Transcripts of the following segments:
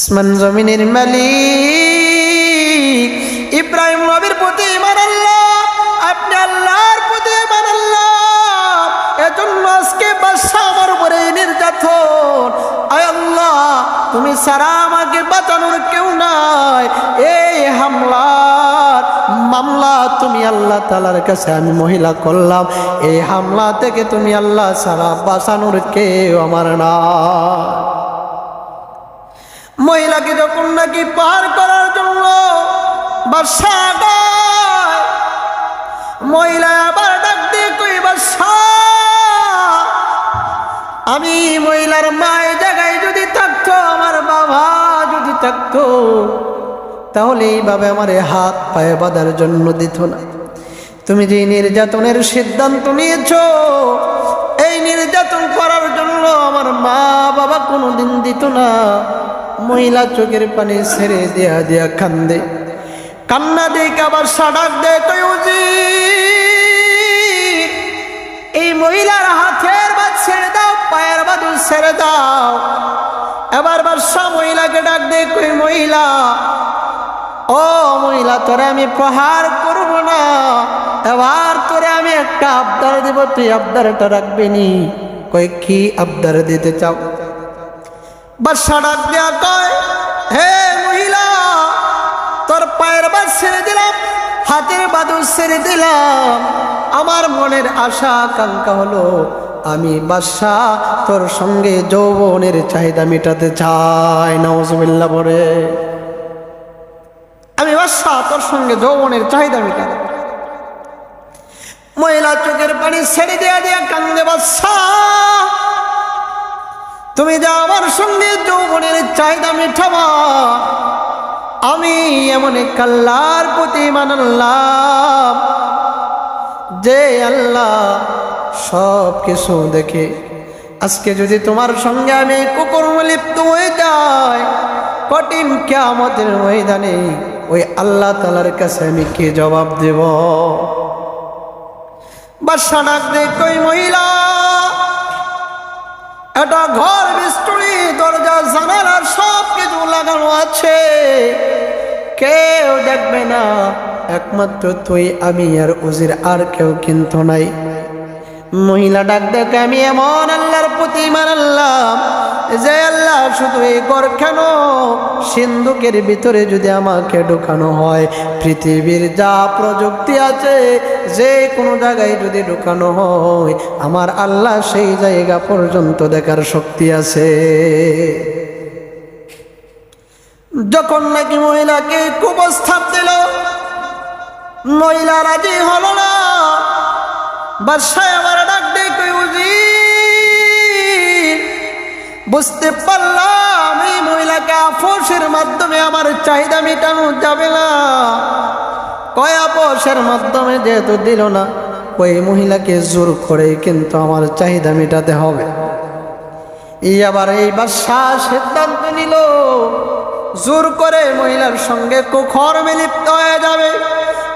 আসমান জমিনের মালিক ইব্রাহিম নবীর প্রতি ঈমান আনলাম, আপনি আল্লাহর প্রতি ঈমান আনলাম, এজন্য আজকে বাদশা আমার উপরে নির্যাতন। আয় আল্লাহ, তুমি ছাড়া আমাকে বাঁচানোর কেউ নাই। এই হামলার মামলা তুমি আল্লাহ তাআলার কাছে আমি মহিলা করলাম, এই হামলা থেকে তুমি আল্লাহ ছাড়া বাঁচানোর কেউ আমার না। মহিলাকে যখন নাকি পার করার জন্য বাদশা ডাক, মহিলা আবার ডাক দিয়ে কই, বাদশা আমি মহিলার মায়ের জায়গায় যদি থাকতো, আমার বাবা যদি থাকতো, তাহলে এইভাবে আমার হাত পায়ে বাঁধার জন্য দিত না। তুমি যে নির্যাতনের সিদ্ধান্ত নিয়েছো, এই নির্যাতন করার জন্য আমার মা বাবা কোনোদিন দিত না। মহিলা চোখের পানি ছেড়ে দেয়া দেয়া কান্দে, কান্না দেখে আবার সাডাক দেয়, কই উজির, এই মহিলার হাতের বাদ ছেড়ে দাও, পায়ের বাদু ছেড়ে দাও। এবার বাদশা মহিলাকে ডাক দেয়, কই মহিলা, ও মহিলা, তোরে আমি প্রহার করব না, এবার তোরে আমি একটা আবদার দেব, তুই আবদারটা রাখবি নি? কই কি আবদার দিতে চাও? বাদশা ডাক দেয়া কয়, হে মহিলা, তোর পায়ের বাদ ছেড়ে দিলাম, হাতের বাদু ছেড়ে দিলাম, আমার মনের আশা আকাঙ্ক্ষা হলো আমি বাদশা তোর সঙ্গে যৌবনের চাহিদা মেটাতে চাই। নাউজুবিল্লাহ বলে, আমি বাদশা তোর সঙ্গে যৌবনের চাহিদা মেটাতে। মহিলা চোখের পানি ছেড়ে দেয়া দেয়া কান্দে, বাদশা তুমি যা আমার সঙ্গে যৌবনের চাহিদা মেটাবা, আমি এমন এক আল্লাহর প্রতি ঈমান আনলাম যে আল্লাহ সব কিছু দেখে। আজকে যদি তোমার সঙ্গে আমি কুকর্মে লিপ্ত হয়ে যাই, কঠিন কিয়ামতের ময়দানে ওই আল্লাহ তাআলার কাছে আমি কি জবাব দেব? বাদশা ডাক দেয়, কই মহিলা, এটা ঘর বিস্তুরি, দরজা জানালা সব কিছু লাগানো আছে, কেউ দেখবে না, একমাত্র তুই, আমি আর উজির, আর কেউ কিন্তু নাই। মহিলা ডাক দেখে, আমি এমন আল্লাহর প্রতি ঈমান আনলাম যে আল্লাহ শুধু এই ঘর কেন, সিন্ধুকের ভিতরে যদি আমাকে ঢুকানো হয়, পৃথিবীর যা প্রযুক্তি আছে যে কোনো জায়গায় যদি ঢুকানো হয়, আমার আল্লাহ সেই জায়গা পর্যন্ত দেখার শক্তি আছে। যখন নাকি মহিলাকে কুপ্রস্তাব দিল, মহিলা রাজি হলো না। বাদশা আমার ডাক দিয়ে কই, উজির, বুঝতে পারলাম এই মহিলাকে আপোষের মাধ্যমে আমার চাহিদা মেটানো যাবে না। কয় আপোষের মাধ্যমে যেহেতু দিল না, ওই মহিলাকে জোর করে কিন্তু আমার চাহিদা মেটাতে হবে। আবার এই বাদশা সিদ্ধান্ত নিল, জোর করে মহিলার সঙ্গে কুকর্মে লিপ্ত হয়ে যাবে।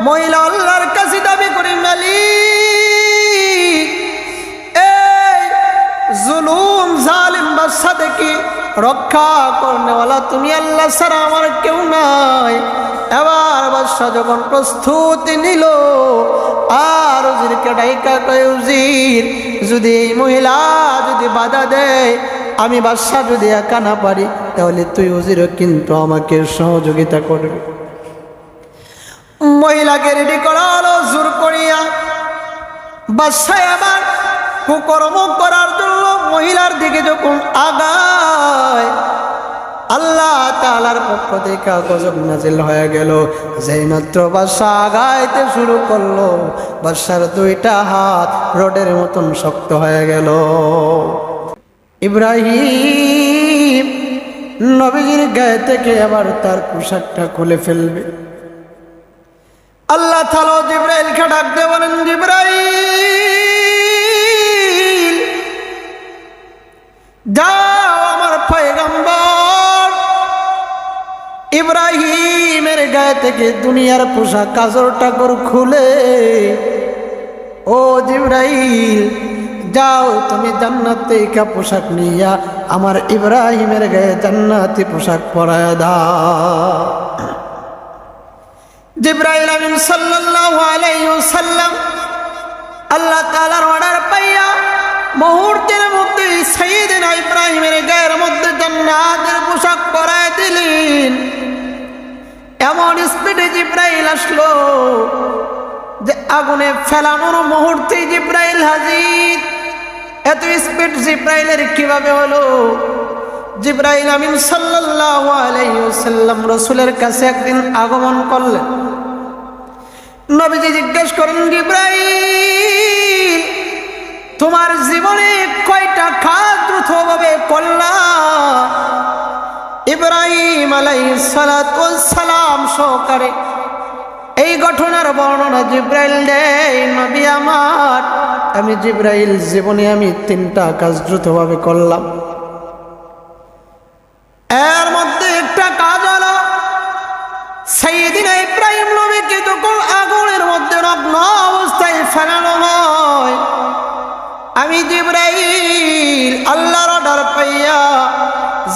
মহিলা আল্লাহর কাছে দাবি করে, মালিক, এই জুলুম জালিম বাদশা থেকে রক্ষা করনেওয়ালা তুমি আল্লাহ ছাড়া আমার কেউ নাই। এবার বাদশা যখন প্রস্তুতি নিল, আর উজিরকে ডাইকা কয়, উজির, যদি এই মহিলা যদি বাধা দেয়, আমি বাদশা যদি একা না পারি, তাহলে তুই উজিরও কিন্তু আমাকে সহযোগিতা করবি। মহিলাকে রেডি করা হলো জোর করিয়া। বাদশা আবার কুকর্ম করার জন্য মহিলার দিকে যখন আগায়, আল্লাহ তাআলার পক্ষ থেকে গজব নাজিল হয়ে গেল। যেই মাত্র বাদশা আগাইতে শুরু করলো, বাদশার দুইটা হাত রোডের মতন শক্ত হয়ে গেল। ইব্রাহিম নবীজির গায়ে থেকে আবার তার পোশাকটা খুলে ফেলবে। আল্লাহ তাআলা জিবরাইলকে ডাক দিয়ে বলেন, জিবরাইল, যাও আমার পয়গম্বর ইব্রাহিমের গায়ে থেকে দুনিয়ার পোশাক কাজর টাকর খুলে, ও জিবরাইল, যাও তুমি জান্নাত থেকে পোশাক নিয়া আমার ইব্রাহিমের গায়ে জান্নাতি পোশাক পরায়া দাও। জিবরাইল আমিন সাল্লাল্লাহু আলাইহি ওয়াসাল্লাম আল্লাহ তাআলার অর্ডার পাইয়া মুহূর্তের মধ্যে সাইয়েদনা ইব্রাহিমের গায়ের মধ্যে জান্নাতের পোশাক পরায় দিলেন। এমন স্পিডে জিবরাইল আসলো যে আগুনে ফেলানোর মুহূর্তে জিবরাইল হাজির। এত স্পিড জিবরাইলের কিভাবে হলো? জিবরাইল আমিন সাল্লাল্লাহু আলাইহি ওয়াসাল্লাম রাসূলের কাছে একদিন আগমন করলেন। নবীজি জিজ্ঞেস করেন, জিবরাইল তোমার জীবনে কয়টা কাজ দ্রুতভাবে করলা? ইব্রাহিম আলাইহিস সালাতু ওয়াস সালাম সহকারে এই ঘটনার বর্ণনা জিবরাইল দেয়, নবী আমার, আমি জিবরাইল জীবনে আমি 3টা কাজ দ্রুতভাবে করলাম। এর মধ্যে একটা কাজ হলো সাইয়েদিনা ইব্রাহিম নবীকে যখন আগুনের মধ্যে নগ্ন অবস্থায় ফেলানো হয়, আমি জিবরাইল আল্লাহর অর্ডার পাইয়া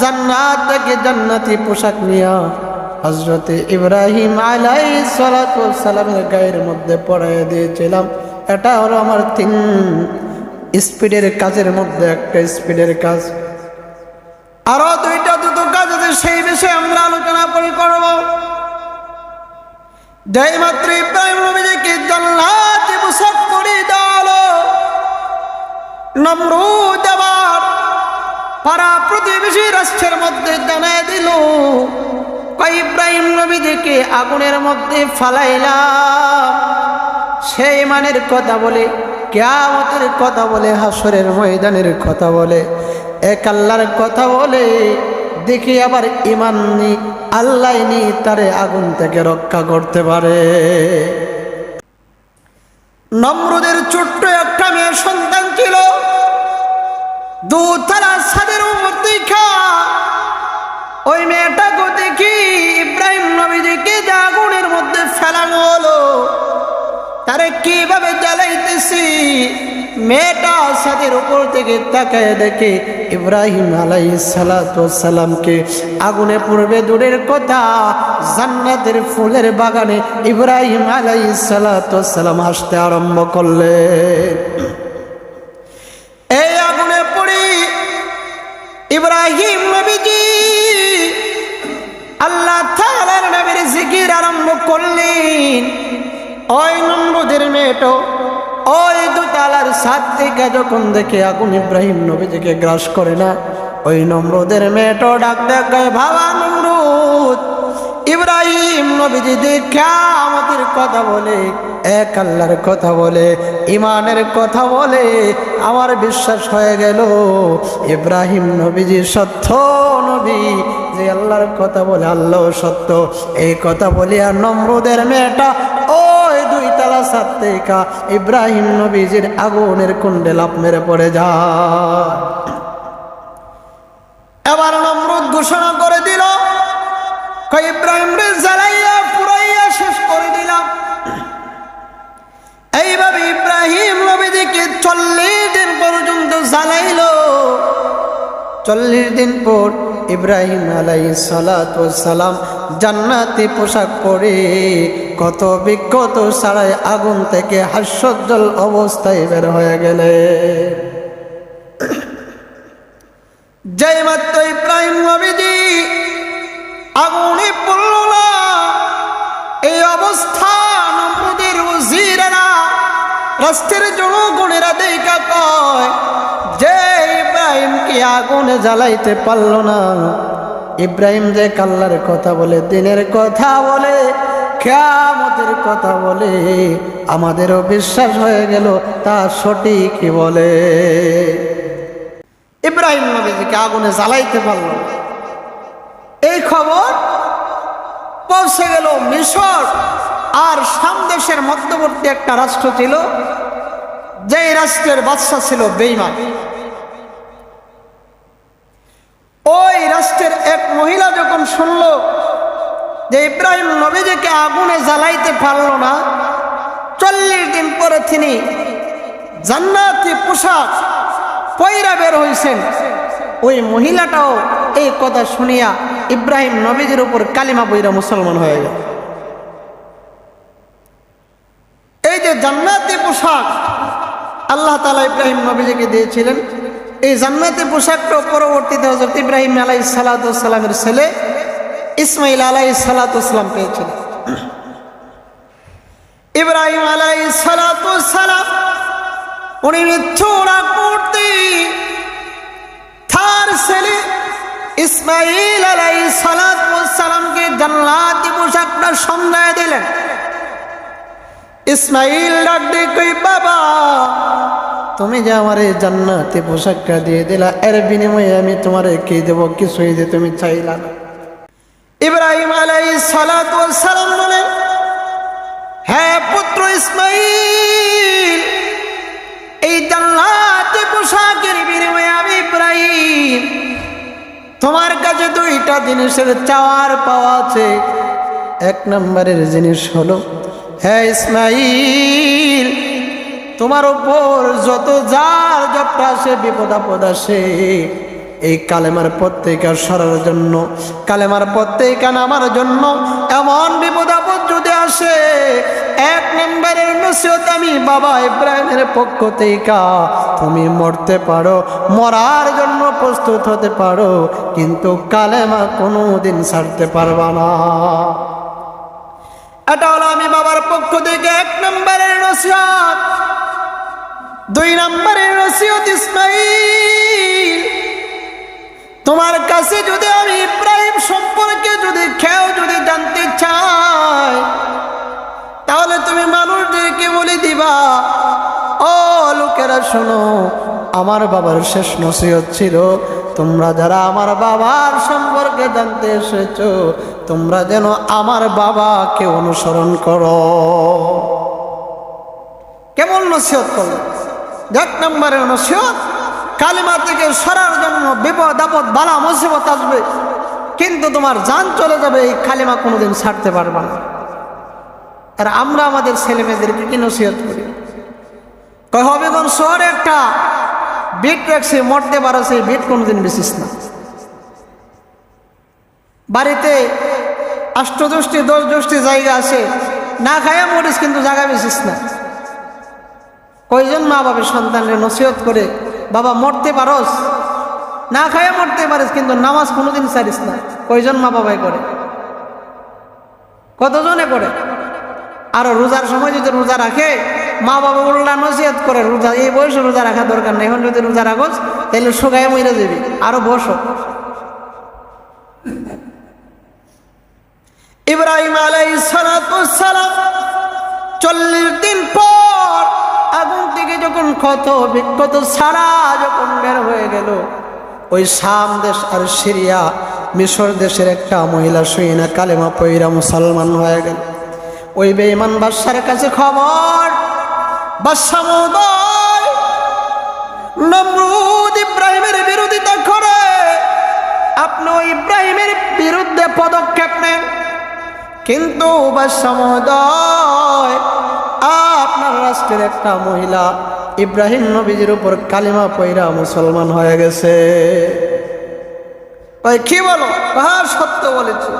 জান্নাত থেকে জান্নাতি পোশাক নিয়া হযরতে ইব্রাহিম আলাইহিস সালাতু ওয়াস সালামের গায়ের মধ্যে পরাইয়া দিয়েছিলাম। এটা হলো আমার 3 স্পিডের কাজের মধ্যে একটা স্পিডের কাজ। আরো 2টা দ্রুত কাজ আছে, সেই বিষয়ে আমরা আলোচনা করব। যেই মাত্র ইব্রাহিম নবীকে জান্নাতি পোশাক পরিয়ে দেওয়া হলো, নমরুদ আবার পাড়া প্রতিবেশী রাষ্ট্রের মধ্যে জানায় দিল, ইব্রাহিম নবীকে আগুনের মধ্যে ফালাইলাম। সেই মানের কথা বলে, কিয়ামতের কথা বলে, হাসরের ময়দানের কথা বলে, এক আল্লাহর কথা বলে, দেখি আবার ঈমান নি আল্লাহ নি তারে আগুন থেকে রক্ষা করতে পারে। নমরুদের ছোট্ট একটা মেয়ে সন্তান ছিল, 2 তালা ছাদের উপর দেখা ওই মেয়েটাকে দেখি ইব্রাহিম নবীকে যে আগুনের মধ্যে ফেলানো হলো, তারে কিভাবে জ্বালাইতেছি, মেয়েটা ছাদের উপর থেকে তাকায় দেখে ইব্রাহিম আলাইহিস সালাতু ওয়াস সালামকে আগুনে পড়বে দূরের কথা, জান্নাতের ফুলের বাগানে ইব্রাহিম আলাইহিস সালাতু ওয়াস সালাম হাসতে আরম্ভ করলেন। এই আগুনে পড়ে ইব্রাহিম নবীজি আল্লাহ তাআলার নবীর জিকির আরম্ভ করলেন। ওই নমরুদের মেয়েটো ওই 2 তালার ছাদ থেকে যখন দেখে আগুন ইব্রাহিম নবীজিকে গ্রাস করে না, ওই নমরুদের মেয়েটো ডাক দেয়, বাবা নমরুদ, ইব্রাহিম নবীজি দেখা আমাদের কথা বলে, এক আল্লাহর কথা বলে, ইমানের কথা বলে, আমার বিশ্বাস হয়ে গেল ইব্রাহিম নবীজি সত্য নবী, যে আল্লাহর কথা বলে আল্লাহ সত্য। এই কথা বলিয়া নমরুদের মেয়েটা ওই 2 তালা ছাদ থেকে ইব্রাহিম নবীজির আগুনের কুণ্ডে লাফ মেরে পড়ে যায়। এবার নমরুদ ঘোষণা করে দিল, ইব্রাহিম রে জ্বালাইয়া পুরাইয়া শেষ করে দিলাম। এইভাবে ইব্রাহিম নবীজিকে 40 দিন পর্যন্ত জ্বালাইল। 40 দিন পর ইব্রাহিম আলাইহিস সালাতু ওয়াস সালাম জান্নাতি পোশাক পরে কত বিক্ষত ছাড়াই আগুন থেকে হাস্যোজ্জ্বল অবস্থায় বের হয়ে গেলেন। যেই মাত্র ইব্রাহিম নবীজি আগুনে পড়ল না, এই অবস্থা নমরুদের ওজিরেরা, রাষ্ট্রের জনগণেরা দেখা কয় যে ইব্রাহিমকে আগুনে জ্বালাইতে পারল না। ইব্রাহিম যে আল্লাহর কথা বলে, দিনের কথা বলে, কিয়ামতের কথা বলে, আমাদেরও বিশ্বাস হয়ে গেল তা সঠিকই বলে। ইব্রাহিম নবীকে আগুনে জ্বালাইতে পারল, এই খবর পৌঁছে গেল মিশর আর শাম দেশের মধ্যবর্তী একটা রাষ্ট্র ছিল, যেই রাষ্ট্রের বাদশা ছিল বেঈমান। ওই রাষ্ট্রের এক মহিলা যখন শুনল যে ইব্রাহিম নবীজিকে আগুনে জ্বালাইতে পারল না, 40 দিন পরে তিনি জান্নাতি পোশাক পয়রা বের হয়েছেন, ওই মহিলাটাও এই কথা শুনিয়া ইব্রাহিম নবীজির উপর কালিমা বইরা মুসলমান হয়ে গেল। এই যে জান্নাতি পোশাক আল্লাহ তাআলা ইব্রাহিম নবীজিকে দিয়েছিলেন, এই জান্নাতি পোশাকটা পরবর্তীতে হযরত ইব্রাহিম আলাইহিস সালাতু ওয়াস সালামের ছেলে ইসমাঈল আলাইহিস সালাতু ওয়াস সালাম পেয়েছিলেন। ইব্রাহিম আলাইহিস সালাতু ওয়াস সালাম উনি মৃত্যুরা করতে তার ছেলে ইসমাঈল আলাইহিস সালাতু ওয়াস সালামকে জান্নাতি পোশাকটা সন্ধান দিলেন। ইসমাঈল ডাক দিয়ে কই, বাবা তুমি যে আমার এই জান্নাতি পোশাকটা দিয়ে দিলা, এর বিনিময়ে আমি তোমারে কি দেব? কিছুই যে তুমি চাইলা না। ইব্রাহিম আলাইহিস সালাতু ওয়াস সালাম বলেন, হ্যাঁ পুত্র ইসমাঈল, এই জান্নাতি পোশাকের বিনিময়ে আমি ইব্রাহিম তোমার কাছে দুইটা জিনিসের চাওয়ার পাওয়া আছে। এক নম্বরের জিনিস হলো, হ্যাঁ ইসমাঈল, তোমার উপর যত যার জপটা আসে, বিপদ আপদ আসে, এই কালেমার পথ থেকে সরার জন্য, কালেমার পথ থেকে নামার জন্য এমন বিপদ আপদ যদি আসে, এক নম্বরের নসিহত আমি বাবা ইব্রাহিমের পক্ষ থেকে, তুমি মরতে পারো, মরার জন্য প্রস্তুত হতে পারো, কিন্তু কালেমা কোনোদিন ছাড়তে পারবা না। এটা হলো আমি বাবার পক্ষ থেকে এক নম্বরের নসিহত। দুই নম্বরের নসিহত, ইসমাঈল, তোমার কাছে যদি আমি ইব্রাহিম সম্পর্কে যদি কেউ যদি জানতে চায়, তাহলে তুমি মানুষদেরকে বলে দিবা, ও লোকেরা শোনো, আমার বাবার শেষ নসিহত ছিল, তোমরা যারা আমার বাবার সম্পর্কে জানতে এসেছো, তোমরা যেন আমার বাবাকে অনুসরণ করো। কেমন নসিহত করলো? এক নম্বরের নসিহত, কালিমা থেকে সরার জন্য বিপদ আপদ বালা মুসিবত আসবে, কিন্তু তোমার জান চলে যাবে, এই কালিমা কোনোদিন ছাড়তে পারবা না। আর আমরা আমাদের ছেলে মেয়েদেরকে কি নসিহত করি? কয় হবিগঞ্জ শহরে একটা বিট রাখছে, মরতে পারো, সেই বিট কোনোদিন বেচিস না। বাড়িতে 8 10 জায়গা আছে, না খায়া মরিস, কিন্তু জায়গা বেচিস না। কয়জন মা বাবার সন্তানরে নসিহত করে, বাবা মরতে পারস, না খায়া মরতে পারিস, কিন্তু নামাজ কোনোদিন ছাড়িস না? কয়জন মা বাবাই করে? কতজনে করে? আর রোজার সময় যদি রোজা রাখে, মা বাবা উল্টা নসিহত করে, রোজা এই বয়সে রোজা রাখা দরকার নেই, এখন যদি রোজা রাখোস তাহলে শুকায় মরে যাবি, আরো বসো। ইব্রাহিম আলাইহিস সালাতু ওয়াস সালাম 40 দিন পর আগুন থেকে যখন ক্ষত বিক্ষত ছাড়া যখন বের হয়ে গেল, ওই শাম দেশ আর সিরিয়া মিশর দেশের একটা মহিলা সুইনা কালেমা পয়রা মুসলমান হয়ে গেল। ওই বেঈমান বাদশার কাছে খবর, বাদশা মহোদয়, নমরুদ ইব্রাহিমের বিরোধিতা করে, আপনি ইব্রাহিমের বিরুদ্ধে পদক্ষেপ নেন, কিন্তু বাদশা মহোদয়, আপনার রাষ্ট্রের একটা মহিলা ইব্রাহিম নবীজির উপর কালিমা পয়রা মুসলমান হয়ে গেছে। ওই কি বলো? হ্যাঁ সত্য বলেছি।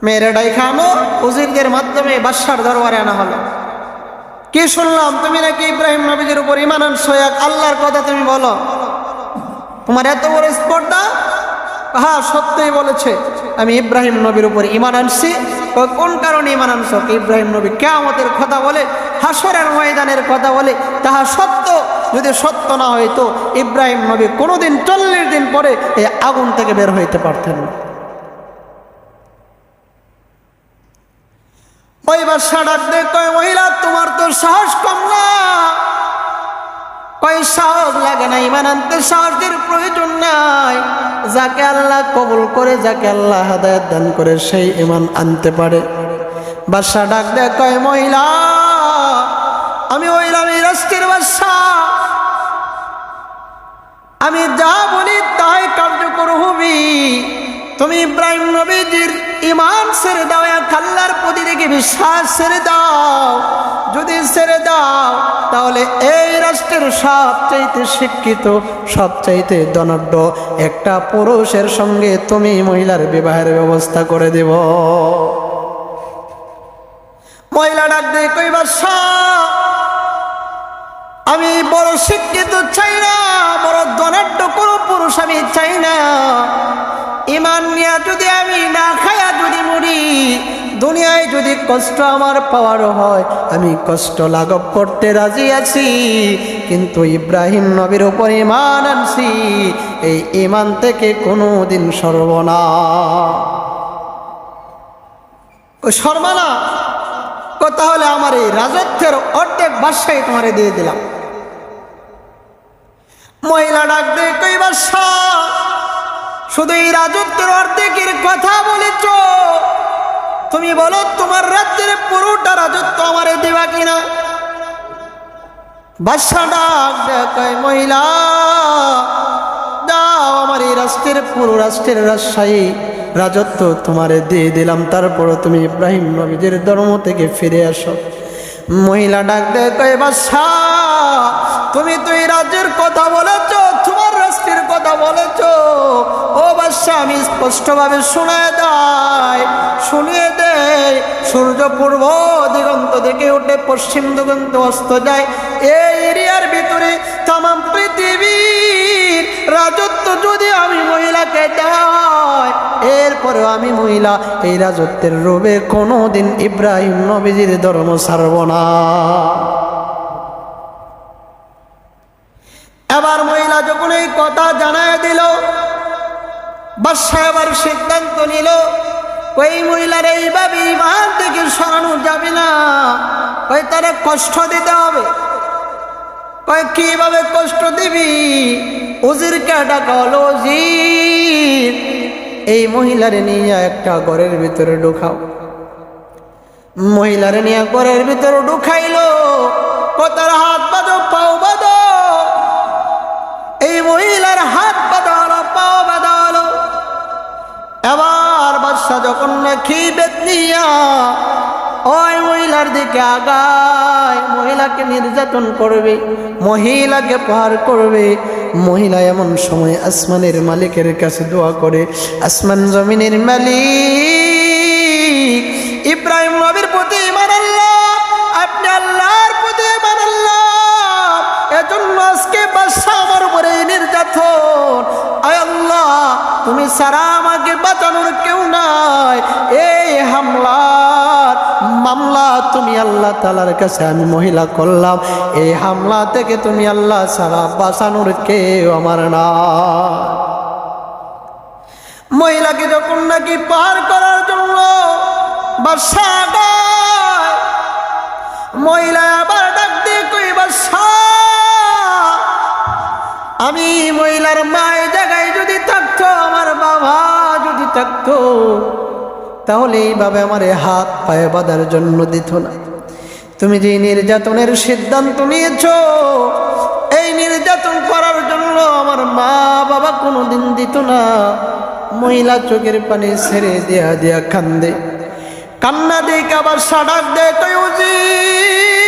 মেয়েরা ডাইখানো উজিরদের মাধ্যমে বাদশার দরবারে আনা হলো। কি শুনলাম, তুমি নাকি ইব্রাহিম নবীজির উপর ঈমান আনছো, এক আল্লাহর কথা তুমি বলো, তোমার এত বড় স্পর্ধা? হ্যাঁ সত্যই বলেছে, আমি ইব্রাহিম নবীর উপর ঈমান আনছি। কোন কারণে ঈমান আনছো? ইব্রাহিম নবী কিয়ামতের কথা বলে, হাসরের ময়দানের কথা বলে, তাহা সত্য। যদি সত্য না হইতো ইব্রাহিম নবী কোনোদিন 40 দিন পরে এই আগুন থেকে বের হইতে পারতেন না। ওই বাদশা ডাক দিয়ে কয়, মহিলা তোমার তো সাহস কম না। কয় সাহস লাগে না, ঈমান আনতে সাহসের প্রয়োজন নাই। যাকে আল্লাহ কবুল করে, যাকে আল্লাহ হেদায়েত দান করে, সেই ঈমান আনতে পারে। বাদশা ডাক দিয়ে কয়, মহিলা আমি হইলাম এই রাষ্ট্রের বাদশা, আমি যা বলি তাই কার্যকর হবি। তুমি ইব্রাহিম নবীজির ঈমান ছেড়ে দাও, এক আল্লাহর প্রতি থেকে বিশ্বাস ছেড়ে দাও। যদি ছেড়ে দাও তাহলে এই রাষ্ট্রের সবচাইতে শিক্ষিত সবচাইতে ধনাঢ্য একটা পুরুষের সঙ্গে তুমি মহিলার বিবাহের ব্যবস্থা করে দেব। মহিলা ডাক দিয়ে কই বাদশা, আমি বড় শিক্ষিত চাই না, বড় ধনাঢ্য কোনো পুরুষ আমি চাই না। ইমান নিয়ে যদি আমি না খায়া যদি মরি, দুনিয়ায় যদি কষ্ট আমার পাওয়ার হয় আমি কষ্ট লাঘব করতে রাজি আছি, কিন্তু ইব্রাহিম নবীর উপর ইমান আনছি, এই ইমান থেকে কোনোদিন সরব না। সরবা না? তাহলে আমার এই রাজত্বের অর্ধেক বাদশাহী তোমারে দিয়ে দিলাম। মহিলা ডাক দিয়ে কই বাদশা, শুধু এই রাজত্বের অর্ধেকের কথা বলেছ, তুমি বলো তোমার রাজ্যের পুরোটা রাজত্ব আমারে দেবা কিনা? বাদশা ডাক দিয়ে কয় মহিলা দাও, আমার এই রাষ্ট্রের পুরো রাষ্ট্রের রাজশাহী রাজত্ব তোমারে দিয়ে দিলাম, তারপরও তুমি ইব্রাহিম নবীর ধর্ম থেকে ফিরে আসো। মহিলা ডাক দেয় কয় বাদশা, তুমি তো এই রাজ্যের কথা বলেছ, তোমার রাষ্ট্রের কথা বলেছ, ও বাদশা আমি স্পষ্টভাবে শুনিয়ে দেয় সূর্য পূর্ব দিগন্ত থেকে উঠে পশ্চিম দিগন্ত অস্ত যায়, এই এরিয়ার ভিতরে তামাম পৃথিবীর রাজত্ব যদি আমি মহিলাকে দেয়, এরপরেও আমি মহিলা এই রাজত্বের রূপে কোনোদিন ইব্রাহিম নবীজির ধর্ম ছাড়ব না। এবার মহিলা যখন এই কথা জানায় দিল, বাদশা এবার সিদ্ধান্ত নিল ওই মহিলার এইভাবে ইমান থেকে সরানো যাবে না, ওই তারা কষ্ট দিতে হবে। কয় কিভাবে কষ্ট দিবি? উজিরকে ডাকা হলো, উজির এই মহিলারে নিয়ে একটা ঘরের ভিতরে ঢুকাও। মহিলারে নিয়ে ঘরের ভিতরে ঢুকাইলো, তার হাত বাঁধো পাও বাঁধো। এই মহিলার হাত বাঁধা হলো, পাও বাঁধা হলো। এবার বাদশা যখন নাকি বেতনিয়া ওই মহিলার দিকে আগায়, মহিলাকে নির্যাতন করবে, মহিলাকে প্রহার করবে, মহিলা এমন সময় আসমানের মালিকের কাছে দোয়া করে, আসমান জমিনের মালিক, ইব্রাহিম নবীর প্রতি ঈমান আল্লাহ, আপনি আল্লাহর প্রতি ঈমান আল্লাহ, এজন্য আজকে বাদশা আমার উপরে নির্যাতন। আয় আল্লাহ, তুমি ছাড়া আমাকে বাঁচানোর কেউ নাই, এই হামলার মামলা তুমি আল্লাহ তাআলার কাছে আমি মহিলা করলাম, এই হামলা থেকে তুমি আল্লাহ ছাড়া বাঁচানোর কেউ আমার না। মহিলাকে যখন নাকি পার করার জন্য বাদশা ডাক, মহিলা আবার ডাক দিয়ে কই বাদশা, আমি মহিলার মায়ের জায়গায় যদি থাকতো, আমার বাবা যদি থাকতো, তাহলে এইভাবে আমার হাত পায়ে বাঁধার জন্য দিত না। তুমি যে নির্যাতনের সিদ্ধান্ত নিয়েছ, এই নির্যাতন করার জন্য আমার মা বাবা কোনোদিন দিত না। মহিলা চোখের পানি ছেড়ে দেয়া দেয়া কান্দে, কান্না দেখে আবার সাডাক দেয় কই উজির,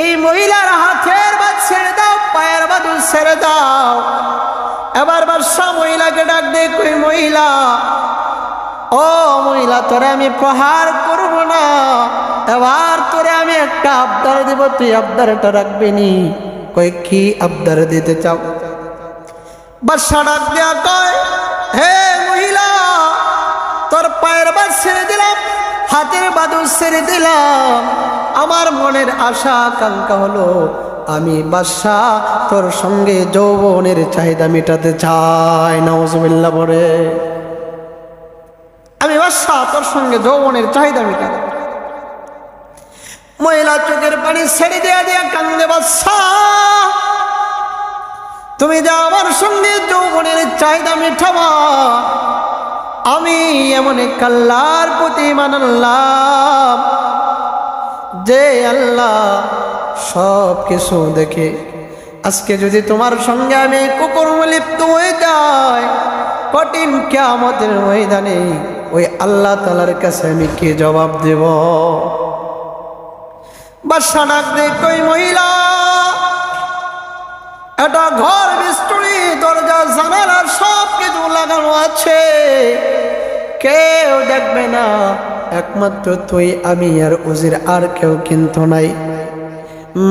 এই মহিলার হাতের বাদ ছেড়ে দাও, পায়ের বাদু ছেড়ে দাও। এবার বাদশা মহিলাকে ডাক দেয় কই মহিলা, ও মহিলা তোরে আমি প্রহার করব না, এবার তোরে আমি একটা আবদার দেব, তুই আবদারটা রাখবি নি? কই কি আবদার দিতে চাও? বাদশা ডাক দেয়া কয়, হে মহিলা, তোর পায়ের বাদ ছেড়ে দিলাম, হাতের বাদু ছেড়ে দিলাম, আমার মনের আশা আকাঙ্ক্ষা হলো আমি বাদশা তোর সঙ্গে যৌবনের চাহিদা মেটাতে চাই। নাউজুবিল্লাহ বলে, আমি বাদশা তোর সঙ্গে যৌবনের চাহিদা মেটাতে। মহিলা চোখের পানি ছেড়ে দেয়া দেয়া কান্দে, বাদশা তুমি যা আমার সঙ্গে যৌবনের চাহিদা মেটাবা, আমি এমন এক আল্লাহর প্রতি ঈমান আনলাম যে আল্লাহ সব কিছু দেখে। আজকে যদি তোমার সঙ্গে আমি কুকর্মে লিপ্ত হয়ে যাই, কঠিন কিয়ামতের ময়দানে ওই আল্লাহ তাআলার কাছে আমি কি জবাব দেব? বাদশা ডাক দে কই মহিলা, এটা ঘর বিস্তুরি দরজা জানালা সব কিছু লাগানো আছে, কেউ দেখবে না, একমাত্র তুই আমি আর উজির, আর কেউ কিন্তু নাই।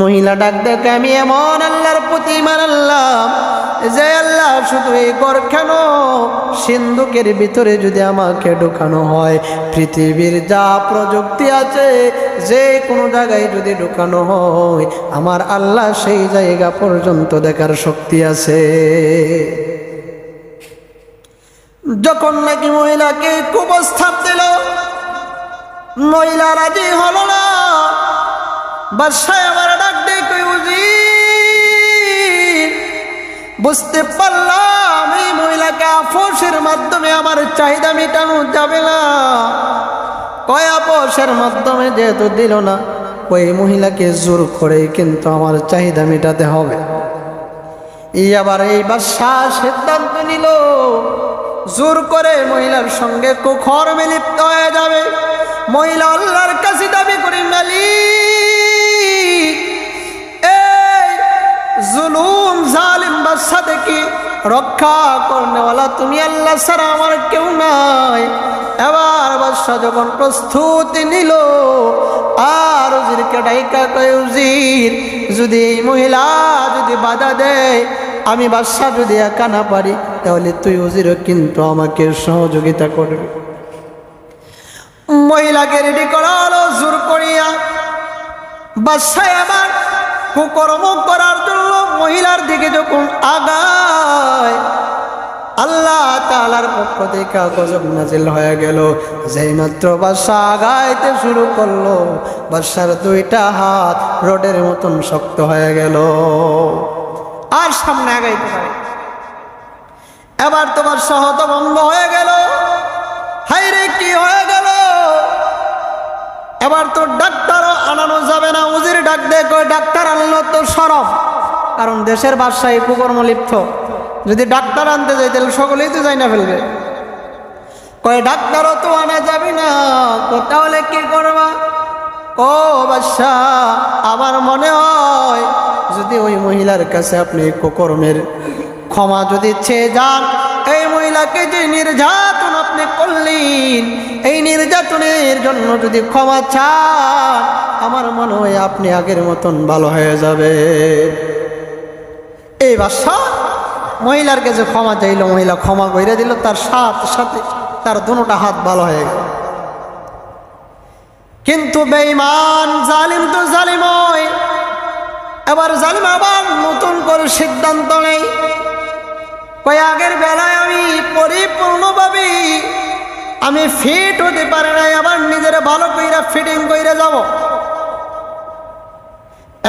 মহিলা ডাক দেখে আমি এমন আল্লাহর প্রতি ঈমান আনলাম যে আল্লাহ শুধু এই ঘর কেন, সিন্ধুকের ভিতরে যদি আমাকে ঢুকানো হয়, পৃথিবীর যা প্রযুক্তি আছে যে কোনো জায়গায় যদি ঢুকানো হয়, আমার আল্লাহ সেই জায়গা পর্যন্ত দেখার শক্তি আছে। যখন নাকি মহিলাকে কুপ্রস্তাব দিল, মহিলা রাজি হলো না। বাদশাহ আমার ডাক দিয়ে কই উজির, বুঝতে পারলাম এই মহিলাকে আপোষের মাধ্যমে আমার চাহিদা মেটানো যাবে না। কয় আপোষের মাধ্যমে যেহেতু দিল না, ওই মহিলাকে জোর করে কিন্তু আমার চাহিদা মেটাতে হবে। আবার এই বাদশাহ সিদ্ধান্ত নিল জোর করে মহিলার সঙ্গে কুকর্মে লিপ্ত হয়ে যাবে। মহিলা আল্লাহর কাছে দাবি করে, মালিক এই জুলুম জালিম বাদশা থেকে রক্ষা করনেওয়ালা তুমি আল্লাহ ছাড়া আমার কেউ নাই। এবার বাদশা যখন প্রস্তুতি নিল, আর উজিরকে ডাইকা কয় উজির, যদি এই মহিলা যদি বাধা দেয়, আমি বাদশা যদি একা না পারি, তাহলে তুই উজিরও কিন্তু আমাকে সহযোগিতা করবি। মহিলাকে রেডি করা হলো জোর করিয়া। বাদশা আবার কুকর্ম করার জন্য মহিলার দিকে যখন আগায়, আল্লাহ তাআলার পক্ষ থেকে গজব নাজিল হয়ে গেল। যেই মাত্র বাদশা আগাইতে শুরু করলো, বাদশার দুইটা হাত রোডের মতন শক্ত হয়ে গেল, আর সামনে আগাইতে পারে। এবার তোমার সহত বন্ধ হয়ে গেল। হাইরে কি হয়ে গেল? এবার তো ডাক্তারও আনানো যাবে না। উজির ডাক দে কই, ডাক্তার আনলো তো শরম, কারণ দেশের বাদশাহী কুকর্ম লিপ্ত, যদি ডাক্তার আনতে যাই তাহলে সকলেই তো যাই না ফেলবে। কয় ডাক্তারও তো আনা যাবে না, তাহলে কি করবা? ও বাদশাহ, আমার মনে হয় যদি ওই মহিলার কাছে আপনি কুকর্মের ক্ষমা যদি চেয়ে যান, এই মহিলাকে যে নির্যাতন আপনি করলেন, এই নির্যাতনের জন্য যদি ক্ষমা চান, আমার মনে হয় আপনি আগের মতন ভালো হয়ে যাবে। এই বাদশাহ মহিলার কাছে ক্ষমা চাইল, মহিলা ক্ষমা করে দিল, তার সাথে সাথে তার দুটো হাত ভালো হয়ে গেল। কিন্তু বেঈমান জালিম তো জালিম হয়। এবার জালিম আবার নতুন করে সিদ্ধান্ত নেই, কয় আগের বেলায় আমি পরিপূর্ণভাবে আমি ফিট হতে পারি নাই, আবার নিজের ভালো কইরা ফিটিং কইরা যাব।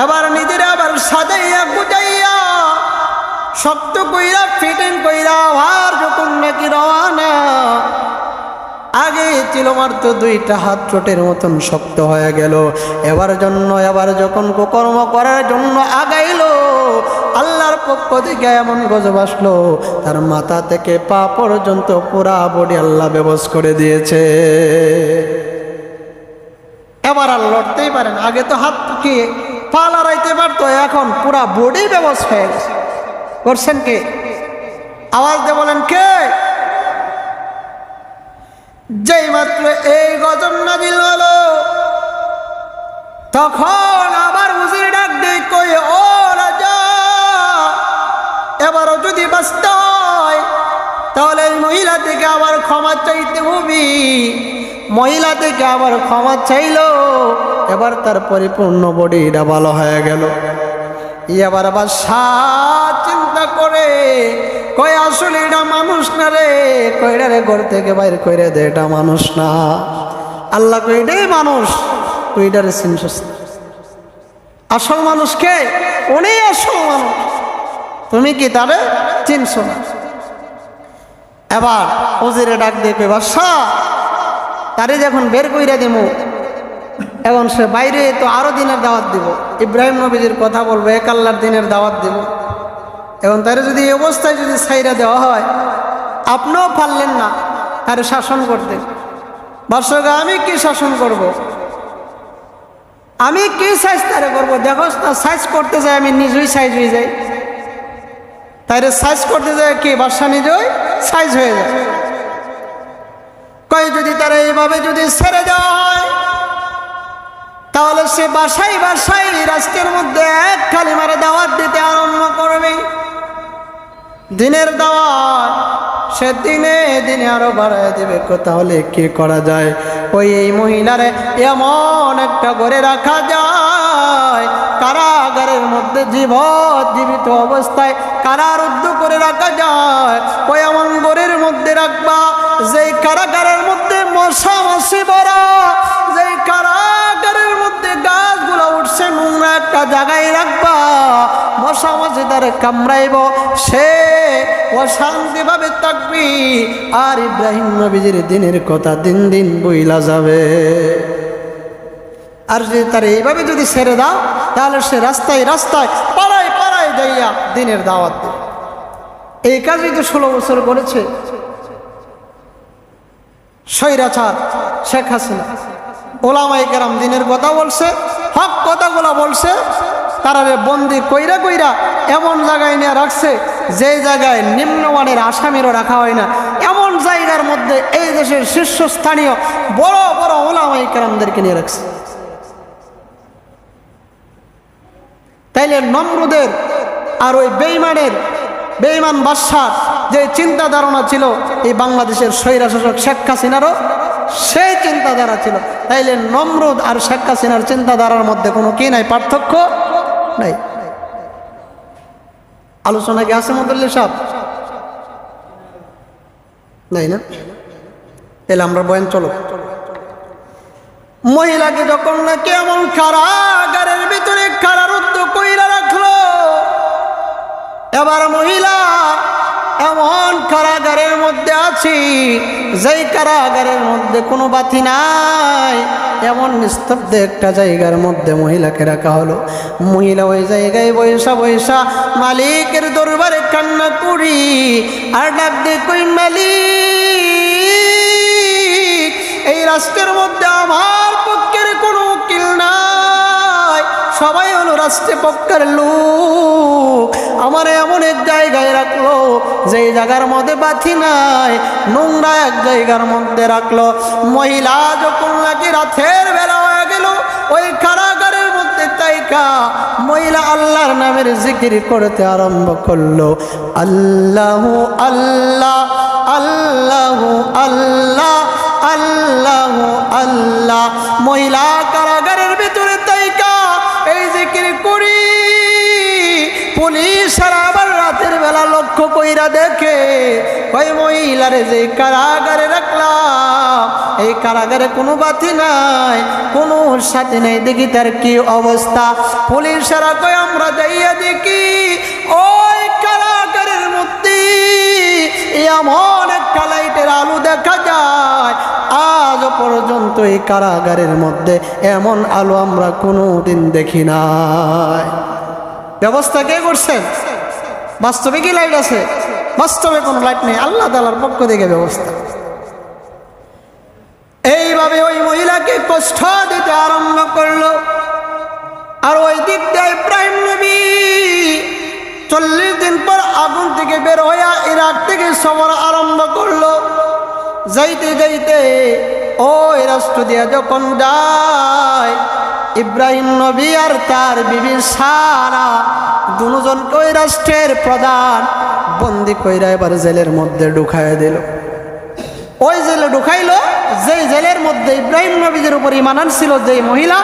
এবার নিজের আবার সাজাইয়া গুজাইয়া শক্ত কইরা ফিটিং কইরা আবার যখন নাকি রওয়ানা, আগে ছিল মাত্র দুইটা হাত চোটের মতন শক্ত হয়ে গেল। এবার যখন কুকর্ম করার জন্য আগাইলো, আল্লাহর পক্ষ থেকে এমন গজব আসলো, তার মাথা থেকে পা পর্যন্ত পুরা বডি আল্লাহ বেবস করে দিয়েছে। এবার আর লড়তেই পারেন। আগে তো হাত কি পা লড়াইতে পারতো, এখন পুরা বডি বেবস হয়ে গেছে। করছেন কে? আওয়াজ দিয়ে বলেন কে? যেই মাত্র এই গজব নাজিল হলো, তখন আবার উজির ডাক দেয় কই, ও রাজা, এবারও যদি বাঁচতে হয় তাহলে এই মহিলা থেকে আবার ক্ষমা চাইতে হবে। মহিলা থেকে আবার ক্ষমা চাইলো, এবার তার পরিপূর্ণ বডিটা ভালো হয়ে গেল। এবার বাদশাহ চিন্তা করে কয়, আসলে এটা মানুষ না রে, কইরা রে ঘর থেকে বাইর করে দে, এটা মানুষ না। আল্লাহ কই, এটাই মানুষ, তুই এটারে চিনছিস? আসল মানুষ কে? উনি আসল মানুষ, তুমি কি তারে চিনছ না? এবার উজিরে ডাক দিয়ে কই, বাদশাহ তারে যখন বের কইরা দিব, এখন সে বাইরে তো আরো দিনের দাওয়াত দিব, ইব্রাহিম নবীজির কথা বলবো, এক আল্লাহর দিনের দাওয়াত দিব। এখন তারে যদি এই অবস্থায় যদি ছাইরা দেওয়া হয়, আপনিও পারলেন না তারে শাসন করতে, বাদশাহ আমি কি শাসন করব? আমি কি সাইজ তারে করবো? দেখো না, সাইজ করতে যাই আমি নিজেই সাইজ হয়ে যাই। তাইরে সাইজ করতে যায় কি বাদশা নিজেই সাইজ হয়ে যায়। কয় যদি তারা এইভাবে যদি ছেড়ে দেওয়া হয় তাহলে সে বাসায় বাসায় রাষ্ট্রের মধ্যে এক কালিমার দাওয়াত দিতে আরম্ভ করবে। দিনের দাওয়াত সে দিনে দিনে আরো বাড়ায় দেবে। তাহলে কি করা যায়? ওই এই মহিলারে এমন একটা ঘরে রাখা যায়, কারাগারের মধ্যে জীবিত অবস্থায় কারারুদ্ধ করে রাখা যায়। ওই এমন ঘরের মধ্যে রাখবা যেই কারাগারের মধ্যে মশা মাছি ভরা, যেই কারাগারের মধ্যে গাছগুলো উঠছে, নোংরা একটা জায়গায় রাখবা, মশা মাছি তারে কামড়াইব, সে অশান্তি ভাবে থাকবি। আর ইব্রাহিম নবীজির দিনের কথা দিন দিন বইলা যাবে। আর যদি তার এইভাবে যদি ছেড়ে দাও তাহলে সে রাস্তায় রাস্তায় পাড়ায় পাড়ায় যাইয়া দিনের দাওয়াত দেয়। এই কাজই তো 16 বছর করেছে স্বৈরাচার শেখ হাসিনা। ওলামায়ে কেরাম দিনের কথা বলছে, হক কথাগুলো বলছে, তারারে বন্দি কইরা কইরা এমন জায়গায় নিয়ে রাখছে যে জায়গায় নিম্নমানের আসামিরও রাখা হয় না। এমন জায়গার মধ্যে এই দেশের শীর্ষস্থানীয় বড় বড় ওলামায়ে কেরামদেরকে নিয়ে রাখছে। তাইলে নমরুদের আর ওই বেঈমান বাদশার যে চিন্তা ধারণা ছিল এই বাংলাদেশের স্বৈরশাসক শেখ হাসিনারও সেই চিন্তাধারা ছিল। তাইলে নমরুদ আর শেখ হাসিনার চিন্তাধারার মধ্যে কোনো কি নাই, পার্থক্য নাই। আলোচনা কি আছে মদুল্লি সাহেব? নাই না? তাহলে আমরা বয়ান চলো। মহিলাকে যখন নাকি এমন কারাগারের ভিতরে কারারুদ্ধ কইরা রাখলো, এবার মহিলা এমন কারাগারের মধ্যে আছি যেই কারাগারের মধ্যে কোনো বাতি নাই, এমন নিস্তব্ধ একটা জায়গার মধ্যে মহিলাকে রাখা হলো। মহিলা ওই জায়গায় বৈশা বৈশা মালিকের দরবারে কান্না করি আর ডাক দিয়ে কই, মালিক, এই রাষ্ট্রের মধ্যে আমার পক্ষের কোনো উকিল নাই, সবাই হলো রাষ্ট্রপক্ষের লোক। আমার এমন এক জায়গায় রাখলো যে জায়গার মধ্যে বাতি নাই, নোংরা এক জায়গার মধ্যে রাখলো। মহিলা যখন নাকি রাতের বেলা হয়ে গেল ওই কারাগারের মধ্যে তাইকা মহিলা আল্লাহর নামের জিকির করতে আরম্ভ করলো। আল্লাহু আল্লাহ আল্লাহু আল্লাহ আল্লাহু আল্লাহ। মহিলা কারাগারের ভিতরে তাইকা এই জিকির করি। পুলিশ আবার রাতের বেলা লক্ষ্য কইরা দেখে ওই মহিলারে যে কারাগারে রাখলাম এই কারাগারে কোনো বাতি নাই, কোনো সাথে নাই, দেখি তার কি অবস্থা। পুলিশেরা কই আমরা যাইয়া দেখি ওই কারাগারের মধ্যে এমন একটা লাইটের আলো দেখা যায়, আজ পর্যন্ত এই কারাগারের মধ্যে এমন আলো আমরা কোনো দিন দেখি নাই। ব্যবস্থা কে করছেন? বাস্তবে কি লাইট আছে? বাস্তবে কোনো লাইট নেই, আল্লাহ তাআলার পক্ষ থেকে ব্যবস্থা। এইভাবে ওই মহিলাকে কষ্ট দিতে আরম্ভ করলো। আর ওই দিক দিয়ে ইব্রাহিম নবী 40 দিন পর আগুন থেকে বের হইয়া ইরাক থেকে সফর আরম্ভ করলো। যাইতে যাইতে ওই রাষ্ট্র দিয়া যখন যায়, ইব্রাহিম নবী আর তার বিবি সারা দুজনকে ওই রাষ্ট্রের প্রধান বন্দি কইরা এবার জেলের মধ্যে ঢুকাইয়া দিল। ওই জেলে ঢুকাইলো যেই জেলের মধ্যে ইব্রাহিম নবীর উপর ঈমান আনছিল যেই মহিলা,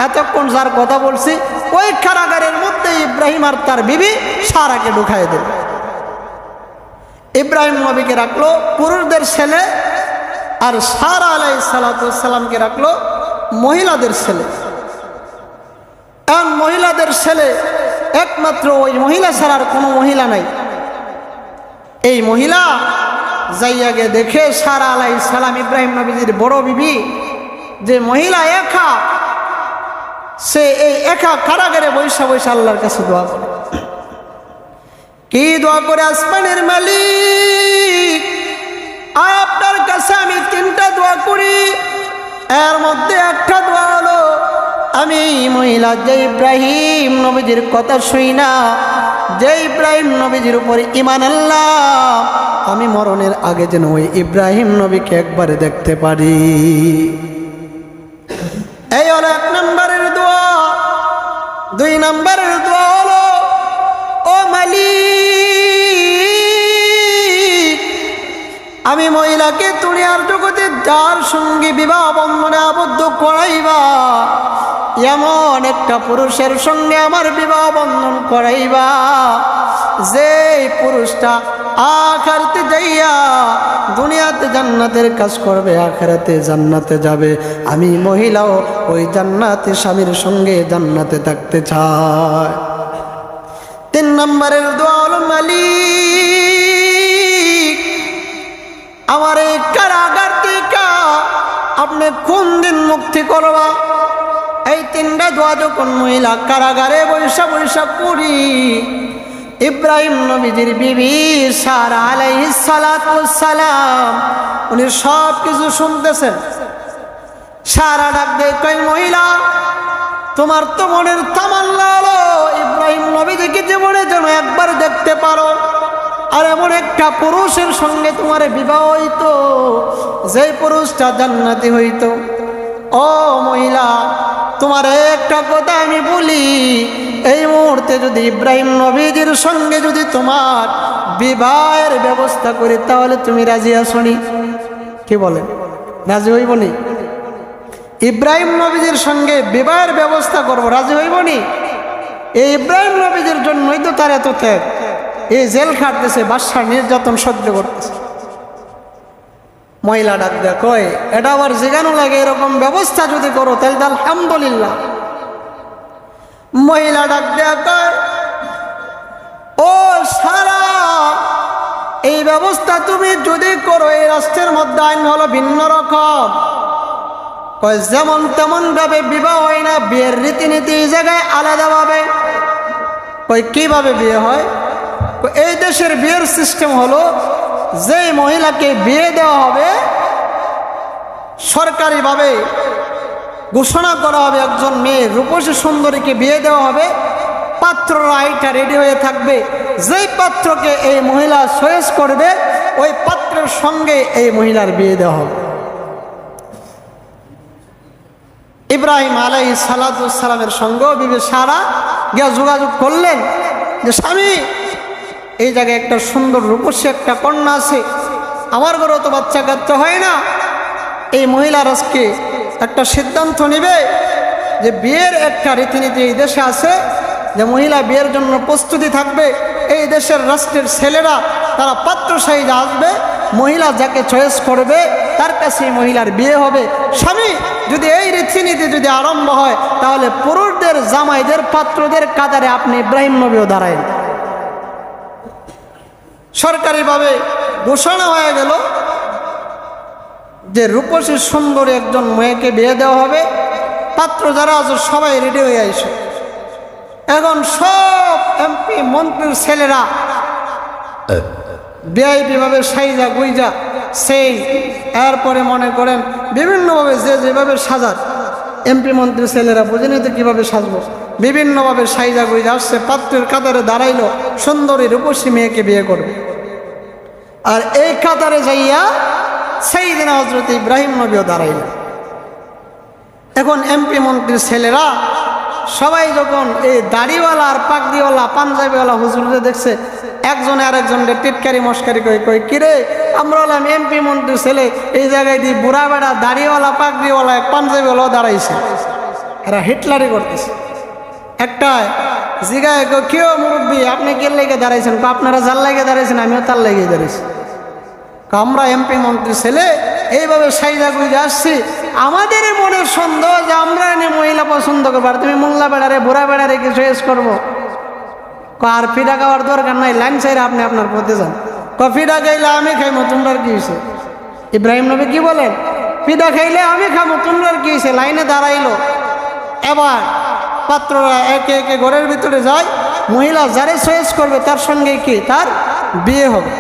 এতক্ষণ যার কথা বলছি, ওই কারাগারের মধ্যে ইব্রাহিম আর তার বিবি সারাকে ঢুকাইয়া দিল। ইব্রাহিম নবীকে রাখলো পুরুষদের ছেলে, আর সারা আলাইহিস সালামকে রাখলো মহিলাদের ছেলে। মহিলাদের ছেলে একমাত্র ওই মহিলা ছাড়া আর কোনো মহিলা নাই। এই মহিলা যাইয়াগে দেখে সারা আলাইহিস সালাম ইব্রাহিম নবীজির বড় বিবি, যে মহিলা একা, সে এই একা কারাগারে বৈশা বৈশা আল্লাহর কাছে দোয়া করে। কি দোয়া করে? আসমানের মালিক, আপনার কাছে আমি 3টা দোয়া করি, এর মধ্যে একটা দোয়া হলো আমি মহিলা যে ইব্রাহিম নবীজির কথা শুই না, যে ইব্রাহিম নবীজির উপর ঈমান আনলাম, আমি মরণের আগে যেন ওই ইব্রাহিম নবীকে একবারে দেখতে পারি। এই হলো 1 নম্বরের দোয়া। 2 নম্বরের দোয়া হলো, ও মালিক, আমি মহিলাকে দুনিয়ার জগতে যার সঙ্গে বিবাহ বন্ধনে আবদ্ধ করাইবা, এমন একটা পুরুষের সঙ্গে আমার বিবাহ বন্ধন করাইবা, যে পুরুষটা আখিরাতে যাইয়া দুনিয়াতে জান্নাতের কাজ করবে, আখিরাতে জান্নাতে যাবে। আমি মহিলাও ওই জান্নাতে স্বামীর সঙ্গে জান্নাতে থাকতে চাই। 3 নম্বরের দোয়া হলো, মালিক, আমার এই কারাগার থেকে আপনি কোন দিন মুক্তি করবা? এই 3টা দোয়া যখন মহিলা কারাগারে বৈশা বৈশা করি, ইব্রাহিম নবীজির বিবি সারা আলাইহিস সালাতু ওয়াস সালাম উনি সব কিছু শুনতেছেন। সারা ডাক দেয়, কই মহিলা, তোমার তো মনের তামান্না হলো ইব্রাহিম নবীজিকে জীবনে যেন একবার দেখতে পারো, আর এমন একটা পুরুষের সঙ্গে তোমার বিবাহ হইতো, যে পুরুষটা জান্নাতি হইতো। ও মহিলা, তোমার একটা কথা আমি বলি, এই মুহূর্তে যদি ইব্রাহিম নবীজির সঙ্গে যদি তোমার বিবাহের ব্যবস্থা করি, তাহলে তুমি রাজি আসনি? কি বলেন, রাজি হইবনি? ইব্রাহিম নবীজির সঙ্গে বিবাহের ব্যবস্থা করব, রাজি হইবনি? এই ইব্রাহিম নবীজির জন্যই তো তার এত ত্যাগ, এই জেল খাটতেছে, বাদশার নির্যাতন সহ্য করতেছে। মহিলা ডাক দেয়, কয় এটা আবার জিগানো লাগে, এরকম ব্যবস্থা যদি করো তাহলে তো আলহামদুলিল্লাহ। মহিলা ডাক দেয়, কয় ও সারা, এই ব্যবস্থা তুমি যদি করো, এই রাষ্ট্রের মধ্যে আইন হলো ভিন্ন রকম। কয় যেমন তেমন ভাবে বিবাহ হয় না, বিয়ের রীতিনীতি এই জায়গায় আলাদাভাবে। কয় কিভাবে বিয়ে হয়? এই দেশের বিয়ের সিস্টেম হলো, যে মহিলাকে বিয়ে দেওয়া হবে সরকারিভাবে ঘোষণা করা হবে, একজন মেয়ে রূপসী সুন্দরীকে বিয়ে দেওয়া হবে, পাত্ররা এটা রেডি হয়ে থাকবে, যেই পাত্রকে এই মহিলা চয়েস করবে ওই পাত্রের সঙ্গে এই মহিলার বিয়ে দেওয়া হবে। ইব্রাহিম আলাইহিস সালাতু ওয়াস সালামের সঙ্গে বিবি সারা গিয়ে যোগাযোগ করলেন যে, স্বামী, এই জায়গায় একটা সুন্দর রূপসী একটা কন্যা আছে, আমার ঘরে তো বাচ্চা কাচ্চা হয় না, এই মহিলার আজকে একটা সিদ্ধান্ত নেবে যে বিয়ের একটা রীতিনীতি এই দেশে আছে, যে মহিলা বিয়ের জন্য প্রস্তুতি থাকবে, এই দেশের রাষ্ট্রের ছেলেরা তারা পাত্র সাইজে আসবে, মহিলা যাকে চয়েস করবে তার কাছে মহিলার বিয়ে হবে। স্বামী, যদি এই রীতিনীতি যদি আরম্ভ হয়, তাহলে পুরুষদের জামাইদের পাত্রদের কাতারে আপনি ইব্রাহিম নবীও দাঁড়ায়। সরকারিভাবে ঘোষণা হয়ে গেল যে রূপসী সুন্দরী একজন মেয়েকে বিয়ে দেওয়া হবে, পাত্র যারা আছে সবাই রেডি হয়ে আইসে। এখন সব এমপি মন্ত্রীর ছেলেরা ভিআইপি ভাবে সাইজা গুইজা সেই, এরপরে মনে করেন বিভিন্নভাবে যে যেভাবে সাজার, এমপি মন্ত্রীর ছেলেরা বুঝেনি তো কীভাবে সাজবো, বিভিন্নভাবে সাইজা গুইজা আসছে, পাত্রের কাতারে দাঁড়াইলো, সুন্দরী রূপসী মেয়েকে বিয়ে করবে। আর এই কাতারে যাইয়া সাইয়েদনা হযরত ইব্রাহিম নবীও দাঁড়াইলেন। এখন এমপি মন্ত্রীর ছেলেরা সবাই যখন এই দাড়িওয়ালা আর পাগড়িওয়ালা পাঞ্জাবিওয়ালা হুজুরদের দেখছে, একজন আর একজনের টিটকারি মস্কারি করে, কই কিরে, আমরা হলাম এমপি মন্ত্রীর ছেলে, এই জায়গায় দিয়ে বুড়া বেড়া দাড়িওয়ালা পাগড়িওয়ালা পাঞ্জাবিওয়ালাও দাঁড়াইছে, এরা হিটলারি করতেছে। একটা জিগায়, কেউ মুরব্বী, আপনি কে লেগে দাঁড়াইছেন? আপনারা যার লেগে দাঁড়াইছেন, আমিও তার লেগে দাঁড়াইছি। আমরা এমপি মন্ত্রী ছেলে এইভাবে সাইজা গুইজা আসছি, আমাদের মনের সন্দেহ যে আমরা এনে মহিলা পছন্দ করবো, আর তুমি মোল্লা বেড়ারে বুড়া বেড়ারে কি চয়েস করবো? আর ফিডা খাওয়ার দরকার নাই, লাইন চাইরে আপনি আপনার পথে যান। ফিডা খাইলে আমি খাইমো, তোমরার কি হয়েছে? ইব্রাহিম নবী কি বলেন? ফিডা খাইলে আমি খামো, তোমরার কি হয়েছে? লাইনে দাঁড়াইলো। এবার পাত্ররা একে একে ঘরের ভিতরে যায়, মহিলা যারে চয়েস করবে তার সঙ্গে কি তার বিয়ে হবে।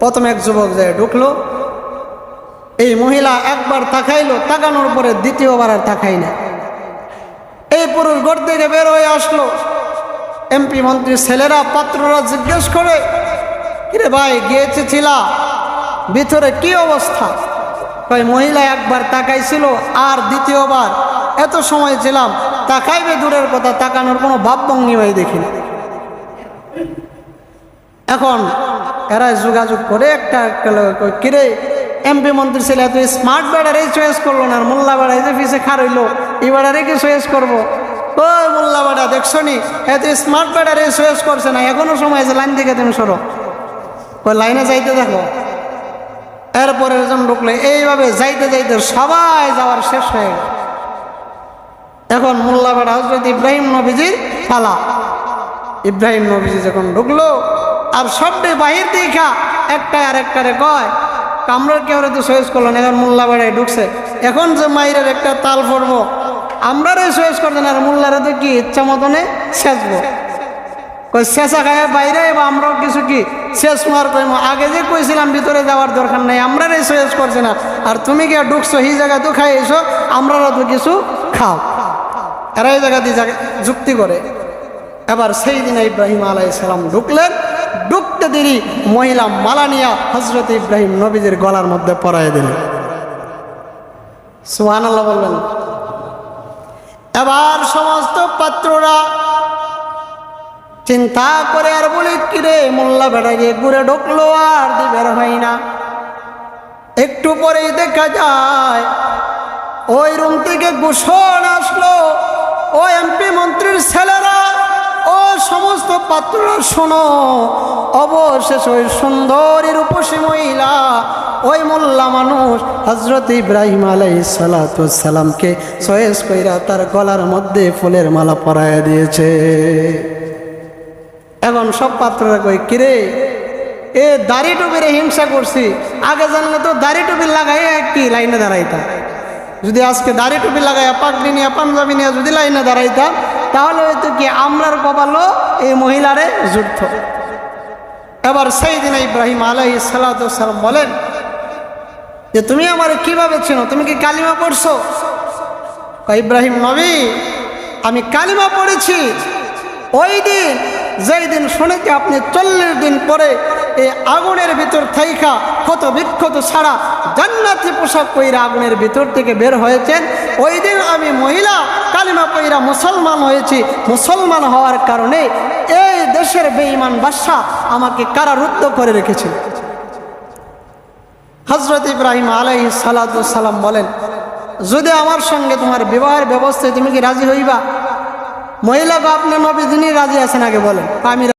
প্রথম এক যুবক যায় ঢুকলো, এই মহিলা একবার তাকাইলো, তাকানোর পরে দ্বিতীয়বার আর তাকাই না। পুরুষ ঘর থেকে বের হয়ে আসলো। এমপি মন্ত্রীর ছেলেরা পাত্ররা জিজ্ঞেস করে, কিরে ভাই গিয়েছিল ভিতরে কি অবস্থা? কই মহিলা একবার তাকাইছিল আর দ্বিতীয়বার এত সময় ছিলাম তাকাইবে দূরের কথা, তাকানোর কোনো ভাবভঙ্গি ভাই দেখিনি। এখন এরা যোগাযোগ করে একটা কিরে এমপি মন্ত্রী ছেলে এত স্মার্ট বেড়ারে চয়েস করলো না, আর মোল্লা বেড়াই যে পিছিয়ে খার হইলো এই বেড়ারে কি চয়েস করবো? ওই মোল্লা বেড়া দেখছো নি এত স্মার্ট বেড়ারে চয়েস করছে না, এখনো সময় আছে, লাইন থেকে তুমি সরো। ওই লাইনে যাইতে দেখো। এরপরে একজন ঢুকলে এইভাবে যাইতে যাইতে সবাই যাওয়ার শেষ হয়ে গেল। এখন মোল্লা বেড়া হযরত ইব্রাহিম নবীজির পালা। ইব্রাহিম নবীজি যখন ঢুকলো আর সবটি বাহির দেখা একটা আর একটারে কয় কামরার কেউ তো চয়েস করলো না। এখন মোল্লা বেড়ায় ঢুকছে, এখন যে মাইরের একটা তাল পড়বো আমরারে চয়েস করতেন আর মোল্লারে তো কি ইচ্ছা মতনে শেষবো। কই শেষা খায় বাইরে বা আমরাও কিছু কি শেষ মার কইম, আগে যে কইছিলাম ভিতরে যাওয়ার দরকার নাই, আমরারে চয়েস করছে না, আর তুমি কি ঢুকছো এই জায়গায় তো খাই এসো, আমরাও তো কিছু খাও। এরা এই জায়গা দিয়ে যুক্তি করে। এবার সেই দিনে ইব্রাহিম আলাইহিস সালাম ঢুকলেন। ঢুকতে দেরি মহিলা মালা নিয়া হযরত ইব্রাহিম নবীজির গলার মধ্যে পরায় দিলেন। সুবহানাল্লাহ বলবেন। এবার সমস্ত পাত্ররা চিন্তা করে আর বলি কিরে মোল্লা বেড়াইয়ে ঘুরে ঢুকলো আর বের হয় না। একটু পরেই দেখা যায় ওই রুম থেকে ঘোষণা আসলো, ও এমপি মন্ত্রীর ছেলেরা ও সমস্ত পাত্ররা শোনো, অবশেষ ওই সুন্দরী রূপসী মহিলা ওই মোল্লা মানুষ হযরত ইব্রাহিম আলাইহিস সালাতু ওয়াস সালামকে চয়েস কইরা তার গলার মধ্যে ফুলের মালা পরায় দিয়েছে। এখন সব পাত্ররা কই কিরে এ দাড়ি টুপিরে হিংসা করছি, আগে জানলে তো দাড়ি টুপি লাগাই কি লাইনে দাঁড়াইতাম। যদি আজকে দাড়ি টুপি লাগাইয়া পাগড়ি নিয়ে পাঞ্জাবি নিয়ে যদি লাইনে দাঁড়াইতাম তাহলে হয়তো কি আমরার কপালও এই মহিলারে জুটত। এবার সেই দিনে ইব্রাহিম আলাইহিস সালাতু ওয়াস সালাম বলেন যে তুমি আমার কিভাবে চিনো, তুমি কি কালিমা পড়ছো? ইব্রাহিম নবী আমি কালিমা পড়েছি ওই দিন যেই দিন শুনেছি আপনি 40 দিন পরে এই আগুনের ভিতর থাইকা ক্ষত বিক্ষত ছাড়া জান্নাতি পোশাক পইরা আগুনের ভিতর থেকে বের হয়েছেন। ওই দিন আমি মহিলা কালিমা পইরা মুসলমান হয়েছি। মুসলমান হওয়ার কারণে এই দেশের বেঈমান বাদশা আমাকে কারারুদ্ধ করে রেখেছিল। হযরত ইব্রাহিম আলাইহিস সালাতু ওয়াস সালাম বলেন যদি আমার সঙ্গে তোমার বিবাহের ব্যবস্থায় তুমি কি রাজি হইবা? মহিলা বা আপনার নবী যিনি রাজি আছেন আগে বলেন। আমি